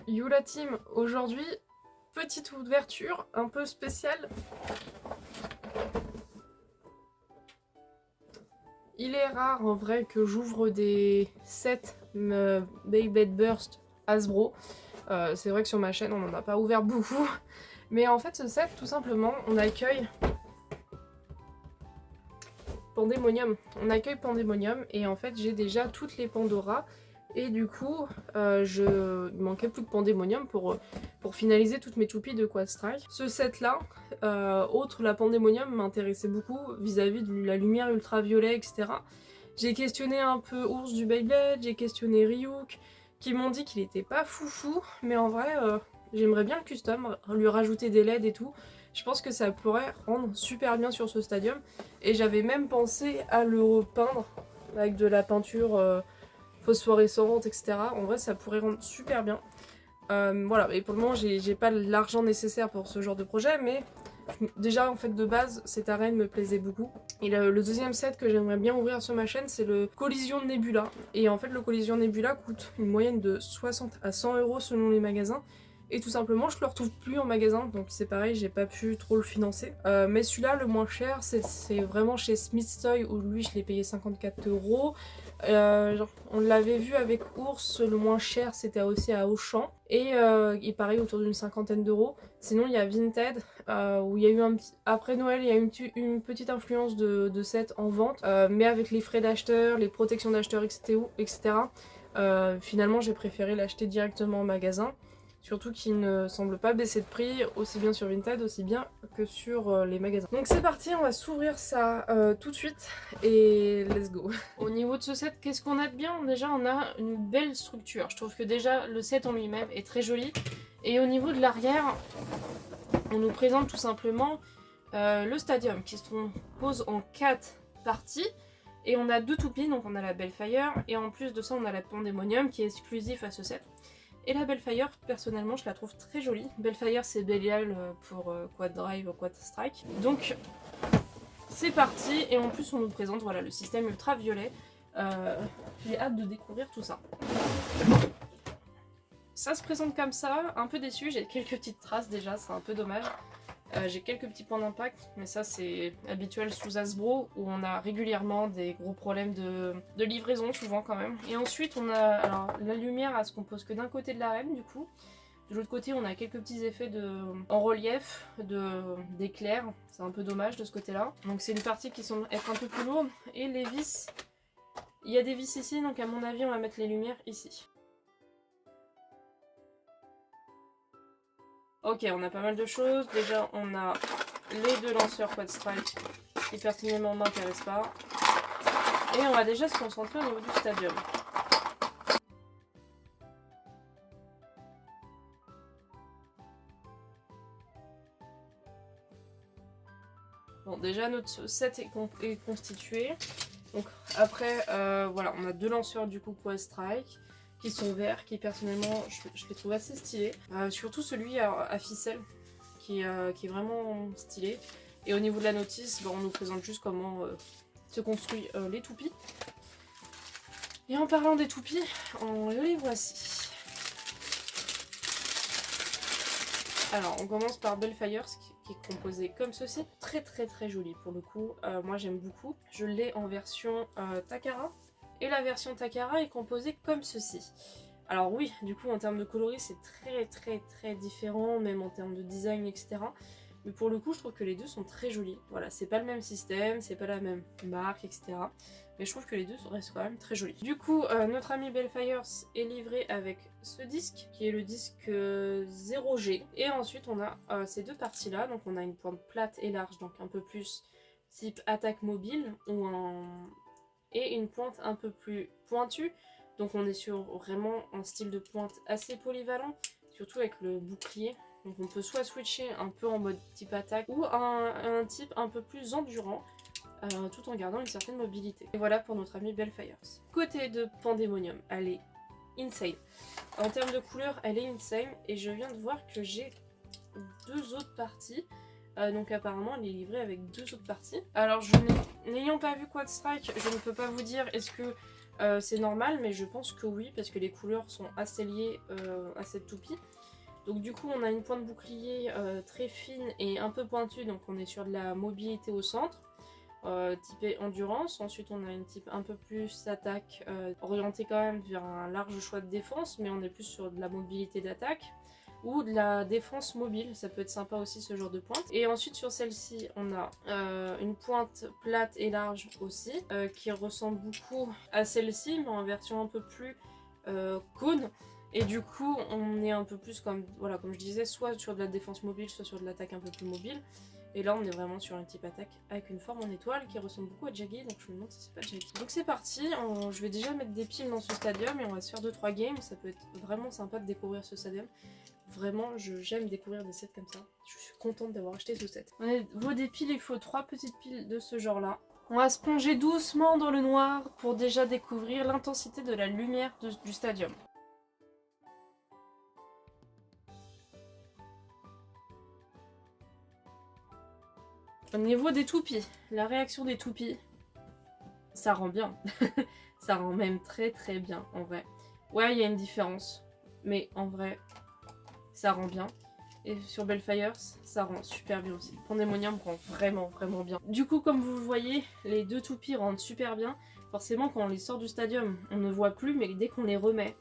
Youla Team, aujourd'hui, petite ouverture un peu spéciale. Il est rare en vrai que j'ouvre des sets Beyblade Burst Hasbro. C'est vrai que sur ma chaîne on n'en a pas ouvert beaucoup. Mais en fait ce set tout simplement on accueille Pandemonium. On accueille Pandemonium et en fait j'ai déjà toutes les Pandora. Et du coup, il manquait plus que Pandemonium pour finaliser toutes mes toupies de Quad Strike. Ce set-là, autre la Pandemonium, m'intéressait beaucoup vis-à-vis de la lumière ultraviolet, etc. J'ai questionné un peu Ours du Beyblade, j'ai questionné Ryuk, qui m'ont dit qu'il était pas foufou, mais en vrai, j'aimerais bien le custom, lui rajouter des LED et tout. Je pense que ça pourrait rendre super bien sur ce stadium. Et j'avais même pensé à le repeindre avec de la peinture phosphorescente, etc. En vrai, ça pourrait rendre super bien. Voilà, et pour le moment, j'ai pas l'argent nécessaire pour ce genre de projet, mais déjà, en fait, de base, cette arène me plaisait beaucoup. Et le deuxième set que j'aimerais bien ouvrir sur ma chaîne, c'est le Collision Nebula. Et en fait, le Collision Nebula coûte une moyenne de 60 à 100 € selon les magasins. Et tout simplement, je le retrouve plus en magasin, donc c'est pareil, j'ai pas pu trop le financer. Mais celui-là, le moins cher, c'est vraiment chez Smith's Toy, où lui, je l'ai payé 54 €. On l'avait vu avec Ours, le moins cher, c'était aussi à Auchan. Et il pareil, autour d'une cinquantaine d'euros. Sinon, il y a Vinted, où il y a eu après Noël, il y a eu une petite influence de set en vente, mais avec les frais d'acheteur, les protections d'acheteur, etc. Finalement, j'ai préféré l'acheter directement en magasin. Surtout qu'il ne semble pas baisser de prix, aussi bien sur Vinted, aussi bien que sur les magasins. Donc c'est parti, on va s'ouvrir ça tout de suite et let's go. Au niveau de ce set, qu'est-ce qu'on a de bien? Déjà, on a une belle structure. Je trouve que déjà, le set en lui-même est très joli. Et au niveau de l'arrière, on nous présente tout simplement le stadium qui se compose en 4 parties. Et on a 2 toupies, donc on a la Bellfire, et en plus de ça, on a la Pandemonium qui est exclusif à ce set. Et la Bellfire, personnellement, je la trouve très jolie. Bellfire, c'est Belial pour Quad Drive ou Quad Strike. Donc, c'est parti. Et en plus, on nous présente voilà, le système ultraviolet. J'ai hâte de découvrir tout ça. Ça se présente comme ça, un peu déçu. J'ai quelques petites traces déjà, c'est un peu dommage. J'ai quelques petits points d'impact, mais ça c'est habituel sous Hasbro où on a régulièrement des gros problèmes de livraison, souvent quand même. Et ensuite on a, alors la lumière elle se compose que d'un côté de l'arène du coup. De l'autre côté on a quelques petits effets en relief, d'éclairs, c'est un peu dommage de ce côté là. Donc c'est une partie qui semble être un peu plus lourde. Et les vis, il y a des vis ici donc à mon avis on va mettre les lumières ici. Ok, on a pas mal de choses. Déjà, on a les 2 lanceurs Quad Strike qui personnellement m'intéressent pas. Et on va déjà se concentrer au niveau du stadium. Bon, déjà notre set est constitué. Donc après, voilà, on a 2 lanceurs du coup Quad Strike qui sont verts, qui personnellement je les trouve assez stylés. Surtout celui à ficelle qui est vraiment stylé. Et au niveau de la notice, on nous présente juste comment se construit les toupies. Et en parlant des toupies, les voici. Alors on commence par Bellfire qui est composé comme ceci. Très très très joli pour le coup, moi j'aime beaucoup. Je l'ai en version Takara. Et la version Takara est composée comme ceci. Alors oui, du coup en termes de coloris c'est très très très différent, même en termes de design etc. Mais pour le coup je trouve que les deux sont très jolis. Voilà, c'est pas le même système, c'est pas la même marque etc. Mais je trouve que les deux restent quand même très jolis. Du coup notre ami Bellfire est livré avec ce disque qui est le disque 0G. Et ensuite on a ces deux parties là, donc on a une pointe plate et large, donc un peu plus type attaque mobile et une pointe un peu plus pointue. Donc on est sur vraiment un style de pointe assez polyvalent, surtout avec le bouclier. Donc on peut soit switcher un peu en mode type attaque ou un type un peu plus endurant, tout en gardant une certaine mobilité. Et voilà pour notre ami Bellfire. Côté de Pandemonium, elle est insane. En termes de couleur, elle est insane. Et je viens de voir que j'ai 2 autres parties. Donc apparemment elle est livrée avec 2 autres parties. Alors n'ayant pas vu Quad Strike, je ne peux pas vous dire est-ce que C'est normal, mais je pense que oui, parce que les couleurs sont assez liées à cette toupie. Donc du coup on a une pointe bouclier très fine et un peu pointue, donc on est sur de la mobilité au centre, typée endurance. Ensuite on a une type un peu plus attaque, orientée quand même vers un large choix de défense, mais on est plus sur de la mobilité d'attaque ou de la défense mobile, ça peut être sympa aussi ce genre de pointe. Et ensuite sur celle-ci on a une pointe plate et large aussi, qui ressemble beaucoup à celle-ci mais en version un peu plus cône. Et du coup on est un peu plus comme, voilà, comme je disais, soit sur de la défense mobile, soit sur de l'attaque un peu plus mobile. Et là on est vraiment sur un type attaque avec une forme en étoile qui ressemble beaucoup à Jaggy, donc je me demande si c'est pas Jaggy. Donc c'est parti, je vais déjà mettre des piles dans ce stadium et on va se faire 2-3 games, ça peut être vraiment sympa de découvrir ce stadium. Vraiment, j'aime découvrir des sets comme ça. Je suis contente d'avoir acheté ce set. Au niveau des piles, il faut 3 petites piles de ce genre-là. On va se plonger doucement dans le noir pour déjà découvrir l'intensité de la lumière du stadium. Au niveau des toupies, la réaction des toupies, ça rend bien. Ça rend même très très bien en vrai. Ouais, il y a une différence, mais en vrai, ça rend bien. Et sur Bellfire, ça rend super bien aussi. Pandemonium rend vraiment vraiment bien. Du coup, comme vous le voyez, les deux toupies rendent super bien. Forcément, quand on les sort du stadium, on ne voit plus, mais dès qu'on les remet,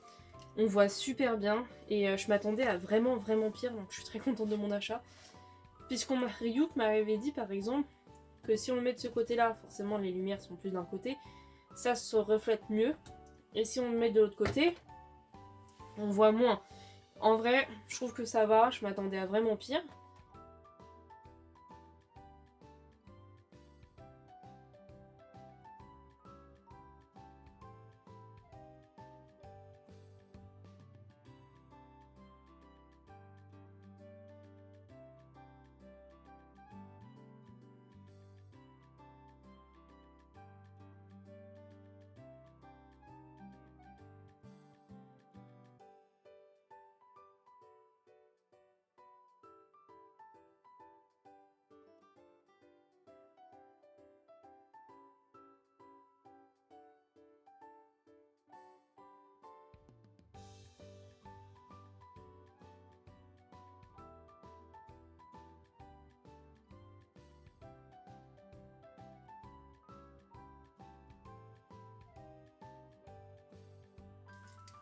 on voit super bien. Et je m'attendais à vraiment vraiment pire, donc je suis très contente de mon achat. Ryuk m'avait dit par exemple que si on le met de ce côté-là, forcément les lumières sont plus d'un côté, ça se reflète mieux. Et si on le met de l'autre côté, on voit moins. En vrai, je trouve que ça va, je m'attendais à vraiment pire.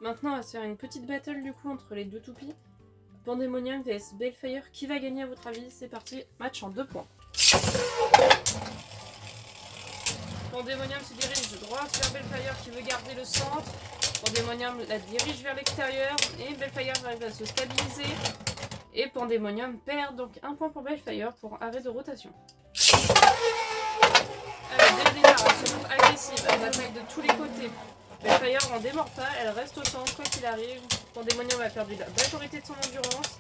Maintenant, on va se faire une petite battle du coup entre les deux toupies. Pandemonium vs Bellfire. Qui va gagner à votre avis? C'est parti, match en 2 points. Pandemonium se dirige droit vers Bellfire qui veut garder le centre. Pandemonium la dirige vers l'extérieur et Bellfire arrive à se stabiliser. Et Pandemonium perd, donc 1 point pour Bellfire pour arrêt de rotation. Dès le départ, elle se montre agressive, elle attaque de tous les côtés. Bellfire n'en démord pas, elle reste au centre quoi qu'il arrive. Pandemonium a perdu la majorité de son endurance.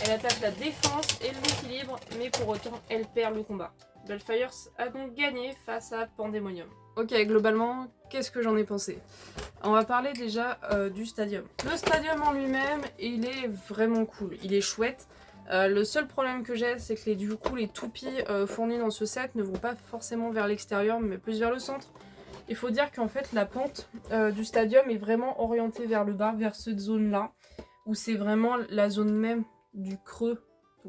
Elle attaque la défense et l'équilibre, mais pour autant, elle perd le combat. Bellfire a donc gagné face à Pandemonium. Ok, globalement, qu'est-ce que j'en ai pensé? On va parler déjà du stadium. Le stadium en lui-même, il est vraiment cool, il est chouette. Le seul problème que j'ai, c'est que du coup, les toupies fournies dans ce set ne vont pas forcément vers l'extérieur, mais plus vers le centre. Il faut dire qu'en fait, la pente du stadium est vraiment orientée vers le bas, vers cette zone-là, où c'est vraiment la zone même du creux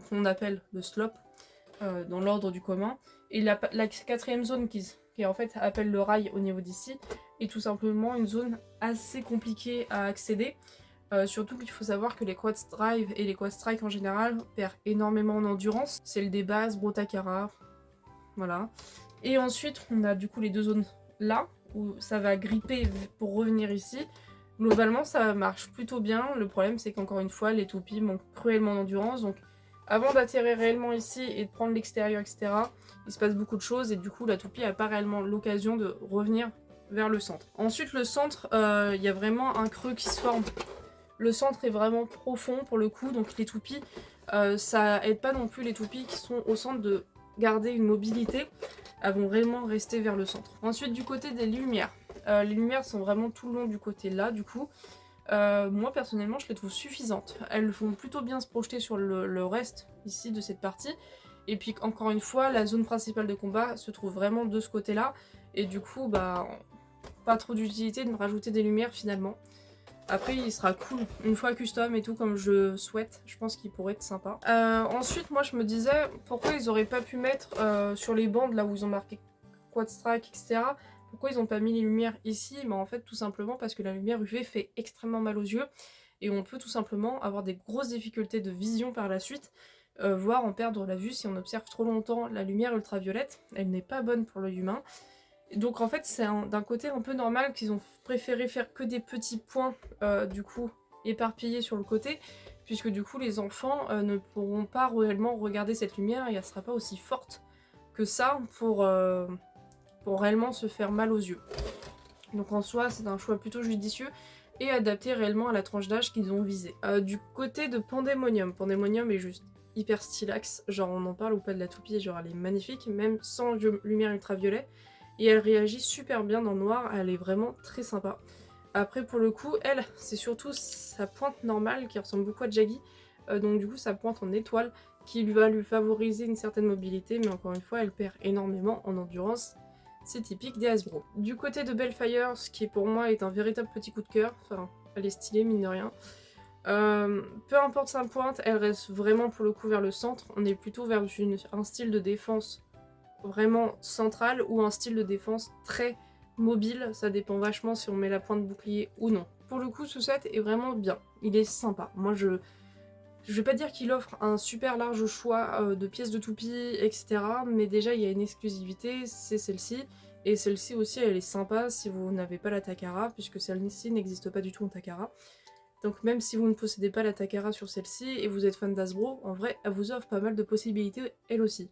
qu'on appelle le slope, dans l'ordre du commun. Et la 4e zone qui en fait appelle le rail au niveau d'ici, est tout simplement une zone assez compliquée à accéder. Surtout qu'il faut savoir que les quad drive et les quad strike en général perdent énormément en endurance. C'est le des bases, Brotakara, voilà. Et ensuite on a du coup les deux zones là, où ça va gripper pour revenir ici. Globalement ça marche plutôt bien, le problème c'est qu'encore une fois les toupies manquent cruellement d'endurance, donc avant d'atterrir réellement ici et de prendre l'extérieur etc, il se passe beaucoup de choses et du coup la toupie n'a pas réellement l'occasion de revenir vers le centre. Ensuite le centre, il y a vraiment un creux qui se forme. Le centre est vraiment profond pour le coup, donc les toupies, ça aide pas non plus les toupies qui sont au centre de garder une mobilité, elles vont vraiment rester vers le centre. Ensuite du côté des lumières, les lumières sont vraiment tout le long du côté là du coup. Moi personnellement je les trouve suffisantes, elles vont plutôt bien se projeter sur le reste ici de cette partie. Et puis encore une fois la zone principale de combat se trouve vraiment de ce côté là et du coup bah pas trop d'utilité de me rajouter des lumières finalement. Après il sera cool, une fois custom et tout comme je le souhaite, je pense qu'il pourrait être sympa. Ensuite moi je me disais pourquoi ils auraient pas pu mettre sur les bandes là où ils ont marqué Quad Strike etc. Pourquoi ils ont pas mis les lumières ici? Bah en fait tout simplement parce que la lumière UV fait extrêmement mal aux yeux et on peut tout simplement avoir des grosses difficultés de vision par la suite, voire en perdre la vue si on observe trop longtemps la lumière ultraviolette, elle n'est pas bonne pour l'œil humain. Donc en fait c'est d'un côté un peu normal qu'ils ont préféré faire que des petits points du coup éparpillés sur le côté, puisque du coup les enfants ne pourront pas réellement regarder cette lumière et elle sera pas aussi forte que ça pour réellement se faire mal aux yeux. Donc en soi c'est un choix plutôt judicieux et adapté réellement à la tranche d'âge qu'ils ont visée. Du côté de Pandemonium, Pandemonium est juste hyper stylax, genre on en parle ou pas de la toupie, genre elle est magnifique, même sans lumière ultraviolet. Et elle réagit super bien dans le noir, elle est vraiment très sympa. Après pour le coup, elle, c'est surtout sa pointe normale qui ressemble beaucoup à Jaggy. Donc du coup sa pointe en étoile qui va lui favoriser une certaine mobilité, mais encore une fois elle perd énormément en endurance. C'est typique des Hasbro. Du côté de Bellfire, ce qui pour moi est un véritable petit coup de cœur, enfin elle est stylée mine de rien. Peu importe sa pointe, elle reste vraiment pour le coup vers le centre, on est plutôt vers un style de défense vraiment central ou un style de défense très mobile, ça dépend vachement si on met la pointe bouclier ou non. Pour le coup ce set est vraiment bien, il est sympa. Moi je vais pas dire qu'il offre un super large choix de pièces de toupie etc, mais déjà il y a une exclusivité, c'est celle-ci, et celle-ci aussi elle est sympa si vous n'avez pas la Takara, puisque celle-ci n'existe pas du tout en Takara. Donc même si vous ne possédez pas la Takara sur celle-ci et vous êtes fan d'Hasbro, en vrai elle vous offre pas mal de possibilités elle aussi.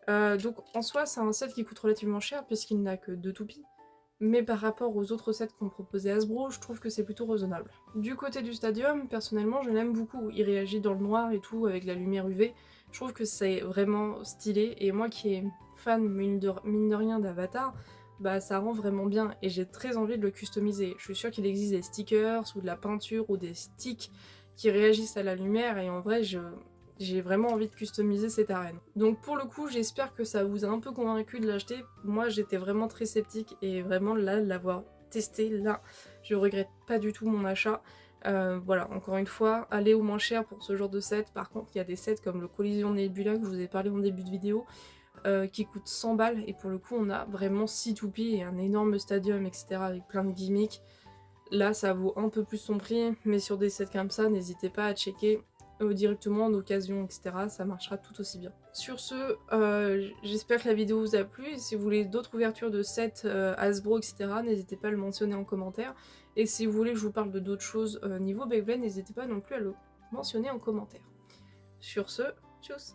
Donc en soi c'est un set qui coûte relativement cher puisqu'il n'a que 2 toupies, mais par rapport aux autres sets qu'on proposait Hasbro, je trouve que c'est plutôt raisonnable. Du côté du Stadium, personnellement je l'aime beaucoup, il réagit dans le noir et tout avec la lumière UV, je trouve que c'est vraiment stylé, et moi qui est fan mine de rien d'Avatar, bah ça rend vraiment bien et j'ai très envie de le customiser. Je suis sûre qu'il existe des stickers ou de la peinture ou des sticks qui réagissent à la lumière et en vrai j'ai vraiment envie de customiser cette arène. Donc pour le coup, j'espère que ça vous a un peu convaincu de l'acheter. Moi, j'étais vraiment très sceptique et vraiment là, de l'avoir testé, là, je regrette pas du tout mon achat. Voilà, encore une fois, allez au moins cher pour ce genre de set. Par contre, il y a des sets comme le Collision Nebula que je vous ai parlé en début de vidéo qui coûtent 100 balles et pour le coup, on a vraiment 6 toupies et un énorme stadium, etc. avec plein de gimmicks. Là, ça vaut un peu plus son prix, mais sur des sets comme ça, n'hésitez pas à checker directement en occasion, etc. Ça marchera tout aussi bien. Sur ce, j'espère que la vidéo vous a plu. Et si vous voulez d'autres ouvertures de sets Hasbro, etc., n'hésitez pas à le mentionner en commentaire. Et si vous voulez que je vous parle de d'autres choses niveau Beyblade, n'hésitez pas non plus à le mentionner en commentaire. Sur ce, tchuss!